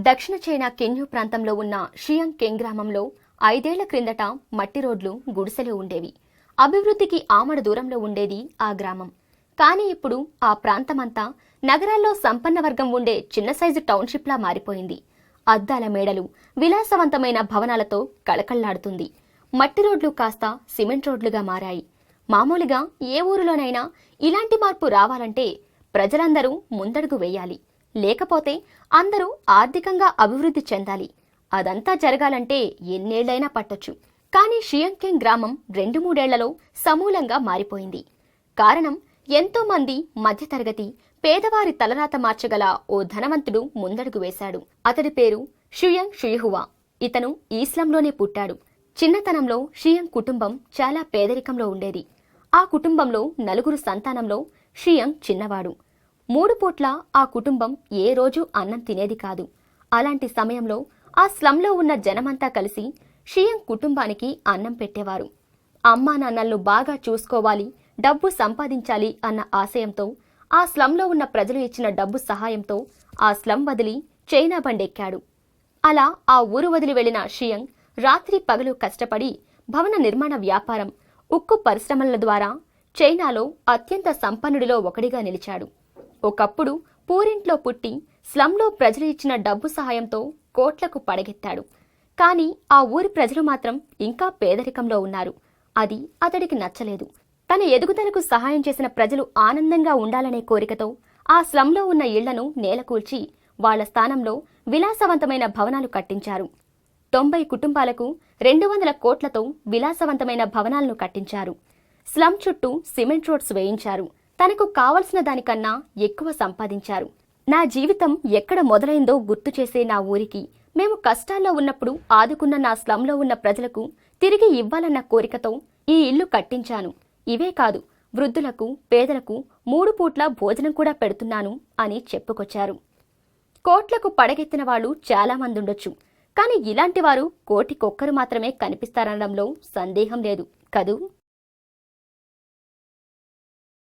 దక్షిణ China can you ప్రాంతంలో ఉన్న షియాంగ్ గ్రామంలో 5 ఏళ్ల క్రిందట మట్టి రోడ్లు, గుడిసెలు ఉండేవి. అభివృద్ధికి ఆమడ దూరంలో ఉండేది ఆ గ్రామం. కానీ ఇప్పుడు ఆ ప్రాంతమంతా నగరాల్లో సంపన్న వర్గం ఉండే చిన్న సైజు టౌన్షిప్లా మారిపోయింది. అద్దాల మేడలు, విలాసవంతమైన భవనాలతో కళకళ్లాడుతుంది. మట్టి రోడ్లు కాస్త సిమెంట్ రోడ్లుగా మారాయి. మామూలుగా ఏ ఊరిలోనైనా ఇలాంటి మార్పు రావాలంటే ప్రజలందరూ ముందడుగు వేయాలి. లేకపోతే అందరూ ఆర్థికంగా అభివృద్ధి చెందాలి. అదంతా జరగాలంటే ఎన్నేళ్లైనా పట్టొచ్చు. కానీ షియాంగ్ గ్రామం 2-3 ఏళ్లలో సమూలంగా మారిపోయింది. కారణం, ఎంతో మంది మధ్యతరగతి పేదవారి తలరాత మార్చగల ఓ ధనవంతుడు ముందడుగు వేశాడు. అతడి పేరు షియాంగ్ షుయిహువా. ఇతను ఈస్లాంలోనే పుట్టాడు. చిన్నతనంలో షియాంగ్ కుటుంబం చాలా పేదరికంలో ఉండేది. ఆ కుటుంబంలో 4 సంతానంలో షియాంగ్ చిన్నవాడు. 3 పూట్ల ఆ కుటుంబం ఏ రోజు అన్నం తినేది కాదు. అలాంటి సమయంలో ఆ స్లంలో ఉన్న జనమంతా కలిసి షియాంగ్ కుటుంబానికి అన్నం పెట్టేవారు. అమ్మా నాన్నలను బాగా చూసుకోవాలి, డబ్బు సంపాదించాలి అన్న ఆశయంతో ఆ స్లంలో ఉన్న ప్రజలు ఇచ్చిన డబ్బు సహాయంతో ఆ స్లం వదిలి చైనా బండెక్కాడు. అలా ఆ ఊరు వదిలి వెళ్లిన షియాంగ్ రాత్రి పగలు కష్టపడి భవన నిర్మాణ వ్యాపారం, ఉక్కు పరిశ్రమల ద్వారా చైనాలో అత్యంత సంపన్నుడిలో ఒకడిగా నిలిచాడు. ఒకప్పుడు పూరింట్లో పుట్టి స్లంలో ప్రజలు ఇచ్చిన డబ్బు సహాయంతో కోట్లకు పడగెత్తాడు. కానీ ఆ ఊరి ప్రజలు మాత్రం ఇంకా పేదరికంలో ఉన్నారు. అది అతడికి నచ్చలేదు. తన ఎదుగుదలకు సహాయం చేసిన ప్రజలు ఆనందంగా ఉండాలనే కోరికతో ఆ స్లంలో ఉన్న ఇళ్లను నేలకూల్చి వాళ్ల స్థానంలో విలాసవంతమైన భవనాలు కట్టించారు. 90 కుటుంబాలకు 200 కోట్లతో విలాసవంతమైన భవనాలను కట్టించారు. స్లం చుట్టూ సిమెంట్ రోడ్స్ వేయించారు. తనకు కావలసిన దానికన్నా ఎక్కువ సంపాదించారు. నా జీవితం ఎక్కడ మొదలైందో గుర్తు చేసే నా ఊరికి, మేము కష్టాల్లో ఉన్నప్పుడు ఆదుకున్న నా స్లంలో ఉన్న ప్రజలకు తిరిగి ఇవ్వాలన్న కోరికతో ఈ ఇల్లు కట్టించాను. ఇవే కాదు, వృద్ధులకు, పేదలకు 3 పూట్ల భోజనం కూడా పెడుతున్నాను అని చెప్పుకొచ్చారు. కోట్లకు పడగెత్తిన వాళ్ళు చాలా మంది ఉండొచ్చు. కానీ ఇలాంటి వారు కోటికొక్కరు మాత్రమే కనిపిస్తారనడంలో సందేహం లేదు కదూ.